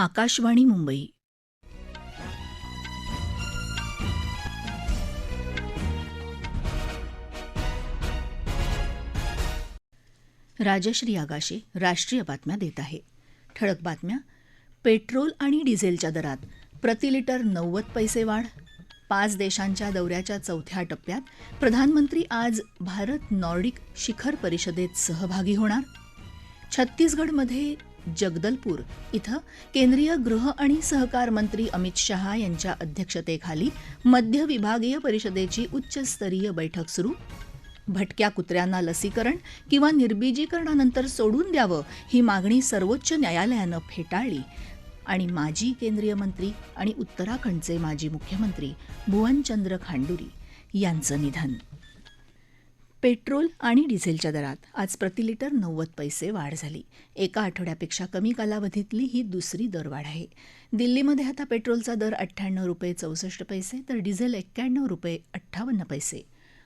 आकाशवाणी मुंबई. राजश्री आगाशे राष्ट्रीय बातम्या देत आहे. ठळक बातम्या. पेट्रोल आणि डिझेलच्या दरात प्रति लिटर 90 पैसे वाढ. 5 देशांच्या दौऱ्याच्या चौथ्या टप्प्यात प्रधानमंत्री आज भारत नॉर्डिक शिखर परिषदेत सहभागी होणार. छत्तीसगडमध्ये जगदलपूर इथं केंद्रीय गृह आणि सहकार मंत्री अमित शहा यांच्या अध्यक्षतेखाली मध्य विभागीय परिषदेची उच्चस्तरीय बैठक सुरू. भटक्या कुत्र्यांना लसीकरण किंवा निर्बीजीकरणानंतर सोडून द्यावं ही मागणी सर्वोच्च न्यायालयानं फेटाळली. आणि माजी केंद्रीय मंत्री आणि उत्तराखंडचे माजी मुख्यमंत्री भुवनचंद्र खांडुरी यांचं निधन. पेट्रोल आणि डिझेलच्या दरात आज प्रति लिटर 90 पैसे वाढ झाली. एका आठवड्यापेक्षा कमी कालावधीतली ही दुसरी दरवाढ आहे. दिल्लीमध्ये आता पेट्रोलचा दर 98 रुपये 64 पैसे तर डिझेल 91 रुपये 58 पैसे.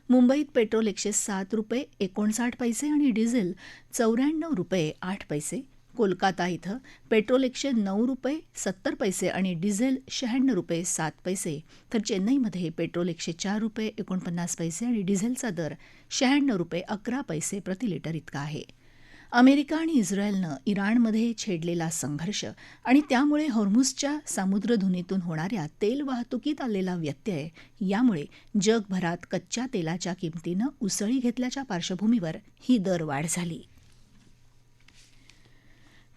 मुंबईत पेट्रोल 107 रुपये 59 पैसे आणि डिझेल 94 रुपये 8 पैसे. कोलकाता इथं पेट्रोल 109 रुपये 70 पैसे आणि डिझेल 96 रुपये 7 पैसे तर चेन्नईमध्ये पेट्रोल 104 रुपये 49 पैसे आणि डिझेलचा दर 96 रुपये 11 पैसे प्रति लिटर इतका आहे. अमेरिका आणि इस्रायलनं इराणमध्ये छेडलेला संघर्ष आणि त्यामुळे हॉर्मुझच्या सामुद्रधुनीतून होणाऱ्या तेल वाहतुकीत आलेला व्यत्यय यामुळे जगभरात कच्च्या तेलाच्या किमतीनं उसळी घेतल्याच्या पार्श्वभूमीवर ही दरवाढ झाली.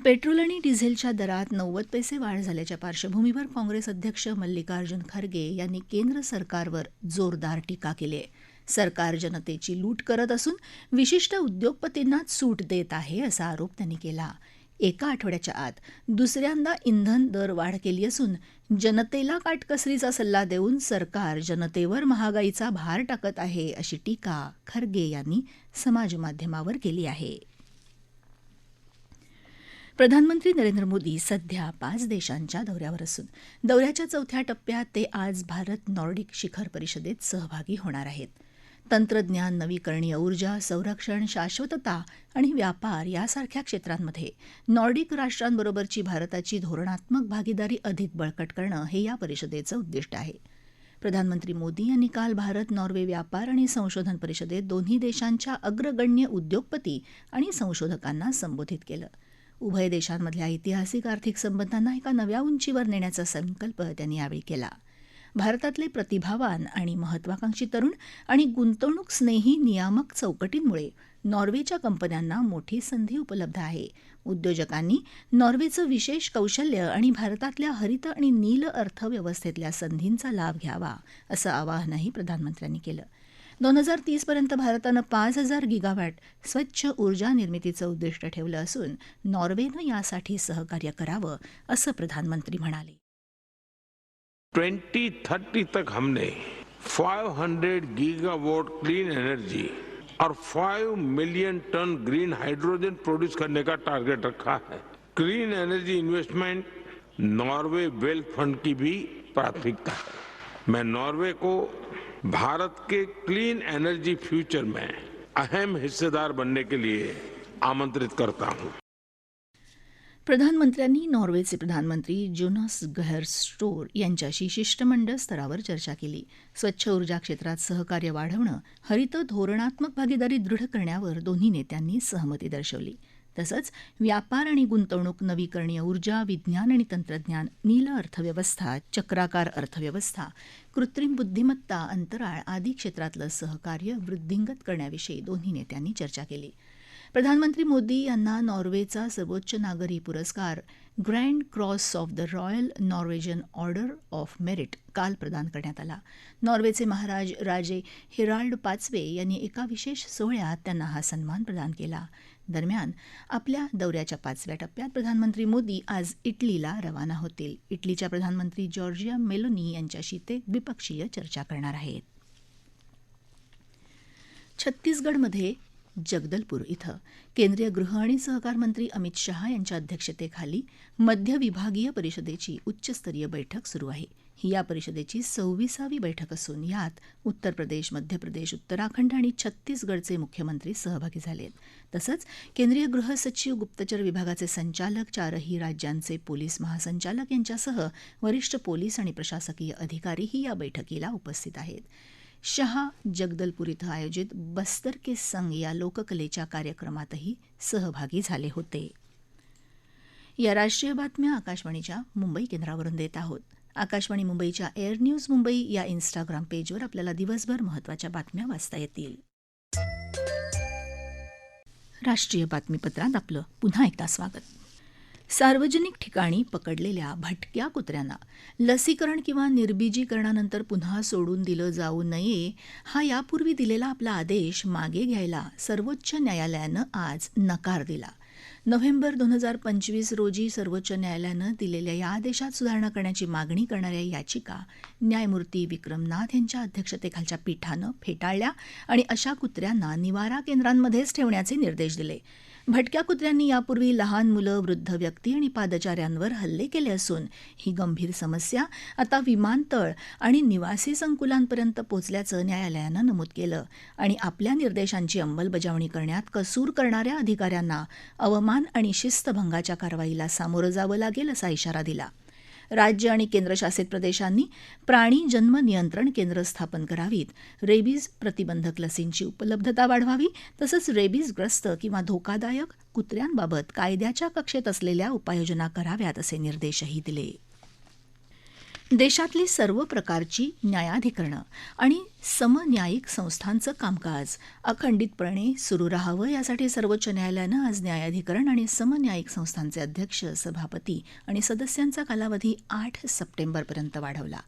पेट्रोल आणि डिझेलच्या दरात 90 पैसे वाढ झाल्याच्या पार्श्वभूमीवर काँग्रेस अध्यक्ष मल्लिकार्जुन खरगे यांनी केंद्र सरकारवर जोरदार टीका केली आहे. सरकार जनतेची लूट करत असून विशिष्ट उद्योगपतींनाच सूट देत आहे असा आरोप त्यांनी केला. एका आठवड्याच्या आत दुसऱ्यांदा इंधन दर वाढ केली असून जनतेला काटकसरीचा सल्ला देऊन सरकार जनतेवर महागाईचा भार टाकत आहे अशी टीका खरगे यांनी समाजमाध्यमावर केली आहे. प्रधानमंत्री नरेंद्र मोदी सध्या 5 देशांच्या दौऱ्यावर असून दौऱ्याच्या चौथ्या टप्प्यात ते आज भारत नॉर्डिक शिखर परिषदेत सहभागी होणार आहेत. तंत्रज्ञान, नवीकरणीय ऊर्जा, संरक्षण, शाश्वतता आणि व्यापार यासारख्या क्षेत्रांमध्ये नॉर्डिक राष्ट्रांबरोबरची भारताची धोरणात्मक भागीदारी अधिक बळकट करणं हे या परिषदेचं उद्दिष्ट आहे. प्रधानमंत्री मोदी यांनी काल भारत नॉर्वे व्यापार आणि संशोधन परिषदेत दोन्ही देशांच्या अग्रगण्य उद्योगपती आणि संशोधकांना संबोधित केलं. उभय देशांमधल्या ऐतिहासिक आर्थिक संबंधांना एका नव्या उंचीवर नेण्याचा संकल्प त्यांनी यावेळी केला. भारतातले प्रतिभावान आणि महत्वाकांक्षी तरुण आणि गुंतवणूक स्नेही नियामक चौकटींमुळे नॉर्वेच्या कंपन्यांना मोठी संधी उपलब्ध आहे. उद्योजकांनी नॉर्वेचं विशेष कौशल्य आणि भारतातल्या हरित आणि नील अर्थव्यवस्थेतल्या संधींचा लाभ घ्यावा असं आवाहनही प्रधानमंत्र्यांनी केलं. 2030 पर्यंत भारतानं 5000 गिगावॅट स्वच्छ ऊर्जा निर्मितीचं उद्दिष्ट ठेवलं असून नॉर्वेनं यासाठी सहकार्य करावं असं प्रधानमंत्री म्हणाले. 2030 तक हमने 500 गीगावाट क्लीन एनर्जी और 5 million ton green hydrogen produce करने का टारगेट रखा है. Clean energy investment Norway wealth fund की भी प्राथमिकता है. मैं नॉर्वे को भारत के क्लीन एनर्जी फ्यूचर में अहम हिस्सेदार बनने के लिए आमंत्रित करता हूं. प्रधानमंत्र्यांनी नॉर्वेचे प्रधानमंत्री जोनास गहर स्टोर यांच्याशी शिष्टमंडळ स्तरावर चर्चा केली. स्वच्छ ऊर्जा क्षेत्रात सहकार्य वाढवणं, हरित धोरणात्मक भागीदारी दृढ करण्यावर दोन्ही नेत्यांनी सहमती दर्शवली. तसंच व्यापार आणि गुंतवणूक, नवीकरणीय ऊर्जा, विज्ञान आणि तंत्रज्ञान, नील अर्थव्यवस्था, चक्राकार अर्थव्यवस्था, कृत्रिम बुद्धिमत्ता, अंतराळ आदी क्षेत्रातलं सहकार्य वृद्धिंगत करण्याविषयी दोन्ही नेत्यांनी चर्चा केली. प्रधानमंत्री मोदी यांना नॉर्वेचा सर्वोच्च नागरी पुरस्कार grand cross of the royal Norwegian order of merit काल प्रदान करण्यात आला. नॉर्वेचे महाराज राजे हेराल्ड 5वे यांनी एका विशेष सोहळ्यात त्यांना हा सन्मान प्रदान केला. दरम्यान आपल्या दौऱ्याच्या 5व्या टप्प्यात प्रधानमंत्री मोदी आज इटलीला रवाना होतील. इटलीच्या प्रधानमंत्री जॉर्जिया मेलोनी यांच्याशी ते द्विपक्षीय चर्चा करणार आहेत. छत्तीसगडमध्ये जगदलपूर इथं केंद्रीय गृह आणि सहकार मंत्री अमित शहा यांच्या अध्यक्षतेखाली मध्य विभागीय परिषदेची उच्चस्तरीय बैठक सुरू आहे. ही या परिषदेची 26वी बैठक असून यात उत्तर प्रदेश, मध्य प्रदेश, उत्तराखंड आणि छत्तीसगडचे मुख्यमंत्री सहभागी झाले आहेत. तसंच केंद्रीय गृह सचिव, गुप्तचर विभागाचे संचालक, 4ही राज्यांचे पोलीस महासंचालक यांच्यासह वरिष्ठ पोलीस आणि प्रशासकीय अधिकारीही या बैठकीला उपस्थित आहेत. शहा जगदलपूर इथं आयोजित बस्तर के संग या लोककलेच्या कार्यक्रमातही सहभागी झाले होते. या राष्ट्रीय बातम्या आकाशवाणीच्या मुंबई केंद्रावरून देत आहोत. आकाशवाणी मुंबईच्या एअर न्यूज मुंबई या इन्स्टाग्राम पेजवर आपल्याला दिवसभर महत्त्वाच्या बातम्या वाचता येतील. राष्ट्रीय बातमीपत्रात आपलं पुन्हा एकदा स्वागत. सार्वजनिक ठिकाणी पकडलेल्या भटक्या कुत्र्यांना लसीकरण किंवा निर्बीजीकरणानंतर पुन्हा सोडून दिलं जाऊ नये, हा यापूर्वी दिलेला आपला आदेश मागे घ्यायला सर्वोच्च न्यायालयानं आज नकार दिला. नोव्हेंबर 2025 रोजी सर्वोच्च न्यायालयानं दिलेल्या या आदेशात सुधारणा करण्याची मागणी करणाऱ्या याचिका न्यायमूर्ती विक्रमनाथ यांच्या अध्यक्षतेखालच्या पीठानं फेटाळल्या आणि अशा कुत्र्यांना निवारा केंद्रांमध्येच ठेवण्याचे निर्देश दिले. भटक्या कुत्र्यांनी यापूर्वी लहान मुलं, वृद्ध व्यक्ती आणि पादचाऱ्यांवर हल्ले केले असून ही गंभीर समस्या आता विमानतळ आणि निवासी संकुलांपर्यंत पोचल्याचं न्यायालयानं नमूद केलं आणि आपल्या निर्देशांची अंमलबजावणी करण्यात कसूर करणाऱ्या अधिकाऱ्यांना अवमान आणि शिस्तभंगाच्या कारवाईला सामोरं जावं लागेल असा इशारा दिला. राज्य आणि केंद्रशासित प्रदेशांनी प्राणी जन्म नियंत्रण केंद्र स्थापन करावीत, रेबीज प्रतिबंधक लसींची उपलब्धता वाढवावी, तसंच रेबीजग्रस्त किंवा धोकादायक कुत्र्यांबाबत कायद्याच्या कक्षेत असलेल्या उपाययोजना कराव्यात असे निर्देशही दिले. देशातली सर्व प्रकारची न्यायाधिकरणं आणि समन्यायिक संस्थांचं कामकाज अखंडितपणे सुरू राहावं यासाठी सर्वोच्च न्यायालयानं आज न्यायाधिकरण आणि समन्यायिक संस्थांचे अध्यक्ष, सभापती आणि सदस्यांचा कालावधी 8 सप्टेंबरपर्यंत वाढवला.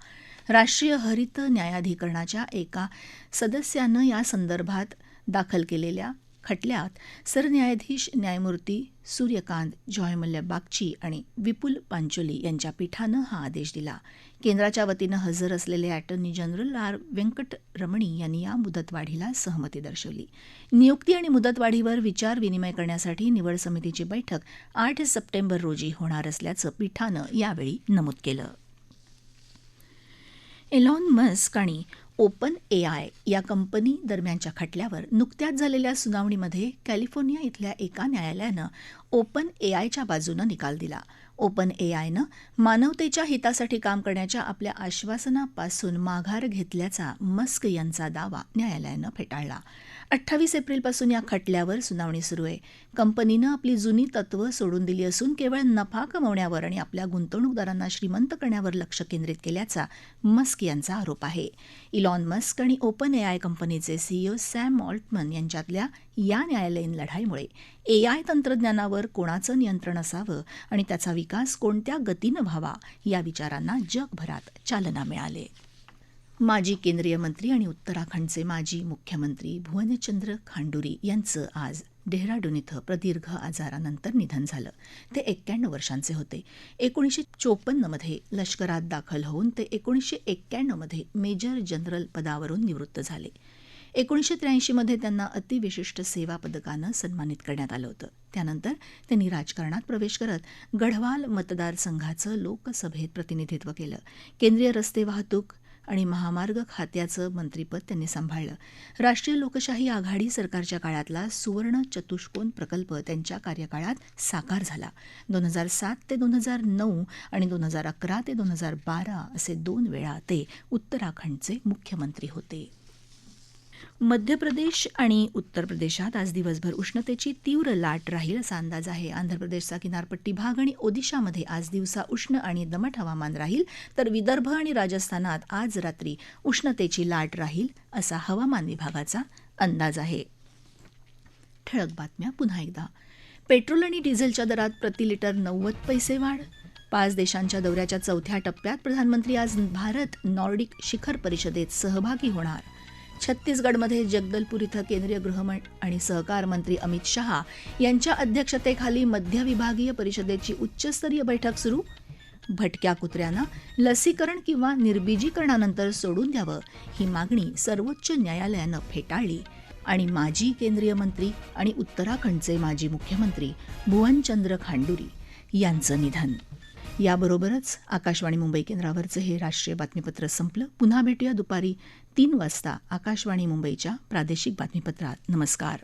राष्ट्रीय हरित न्यायाधिकरणाच्या एका सदस्यानं या संदर्भात दाखल केलेल्या खटल्यात सरन्यायाधीश न्यायमूर्ती सूर्यकांत, जॉयमल्ल्या बागची आणि विपुल पांचोली यांच्या पीठानं हा आदेश दिला. केंद्राच्या वतीनं हजर असलेले अॅटर्नी जनरल आर व्यंकटरमणी यांनी या मुदतवाढीला सहमती दर्शवली. नियुक्ती आणि मुदतवाढीवर विचार विनिमय करण्यासाठी निवड समितीची बैठक 8 सप्टेंबर रोजी होणार असल्याचं पीठानं यावेळी नमूद केलं. एलॉन मस्क आणि ओपन एआय या कंपनी दरम्यानच्या खटल्यावर नुकत्याच झालेल्या सुनावणीमध्ये कॅलिफोर्निया इथल्या एका न्यायालयानं ओपन एआयच्या बाजूनं निकाल दिला. ओपन एआयनं मानवतेच्या हितासाठी काम करण्याच्या आपल्या आश्वासनापासून माघार घेतल्याचा मस्क यांचा दावा न्यायालयानं फेटाळला. 28 एप्रिलपासून या खटल्यावर सुनावणी सुरू आहे. कंपनीनं आपली जुनी तत्वं सोडून दिली असून केवळ नफा कमवण्यावर आणि आपल्या गुंतवणूकदारांना श्रीमंत करण्यावर लक्ष केंद्रित केल्याचा मस्क यांचा आरोप आहे. इलॉन मस्क आणि ओपन एआय कंपनीचे सीईओ सॅम ऑल्टमन यांच्यातल्या या न्यायालयीन लढाईमुळे एआय तंत्रज्ञानावर कोणाचं नियंत्रण असावं आणि त्याचा विकास कोणत्या गतीनं व्हावा या विचारांना जगभरात चालना मिळाली. माजी केंद्रीय मंत्री आणि उत्तराखंडचे माजी मुख्यमंत्री भुवनचंद्र खांडुरी यांचं आज डेहराडून इथं प्रदीर्घ आजारानंतर निधन झालं. ते 91 वर्षांचे होते. 1954 मध्ये लष्करात दाखल होऊन ते 1991 मध्ये मेजर जनरल पदावरून निवृत्त झाले. 1983 मध्ये त्यांना अतिविशिष्ट सेवा पदकानं सन्मानित करण्यात आलं होतं. त्यानंतर त्यांनी राजकारणात प्रवेश करत गढवाल मतदारसंघाचं लोकसभेत प्रतिनिधित्व केलं. केंद्रीय रस्ते वाहतूक आणि महामार्ग खात्याचं मंत्रीपद त्यांनी सांभाळलं. राष्ट्रीय लोकशाही आघाडी सरकारच्या काळातला सुवर्ण चतुष्कोन प्रकल्प त्यांच्या कार्यकाळात साकार झाला. 2007 ते 2009 आणि 2011 ते 2012 असे 2 वेळा ते उत्तराखंडचे मुख्यमंत्री होते. मध्य प्रदेश आणि उत्तर प्रदेशात आज दिवसभर उष्णतेची तीव्र लाट राहील असा अंदाज आहे. आंध्र प्रदेशचा किनारपट्टी भाग आणि ओदिशामध्ये आज दिवसा उष्ण आणि दमट हवामान राहील, तर विदर्भ आणि राजस्थानात आज रात्री उष्णतेची लाट राहील असा हवामान विभागाचा अंदाज आहे. ठळक बातम्या पुन्हा एकदा. पेट्रोल आणि डिझेलच्या दरात प्रति लिटर 90 पैसे वाढ. 5 देशांच्या दौऱ्याच्या चौथ्या टप्प्यात प्रधानमंत्री आज भारत नॉर्डिक शिखर परिषदेत सहभागी होणार. छत्तीसगडमध्ये जगदलपूर इथं केंद्रीय गृह आणि सहकार मंत्री अमित शहा यांच्या अध्यक्षतेखाली मध्य विभागीय परिषदेची उच्चस्तरीय बैठक सुरू. भटक्या कुत्र्यांना लसीकरण किंवा निर्बीजीकरणानंतर सोडून द्यावं ही मागणी सर्वोच्च न्यायालयानं फेटाळली. आणि माजी केंद्रीय मंत्री आणि उत्तराखंडचे माजी मुख्यमंत्री भुवनचंद्र खांडुरी यांचं निधन. याबरोबरच आकाशवाणी मुंबई केंद्रावरचं हे राष्ट्रीय बातमीपत्र संपलं. पुन्हा भेटूया दुपारी 3 वाजता आकाशवाणी मुंबईच्या प्रादेशिक बातमीपत्रात. नमस्कार.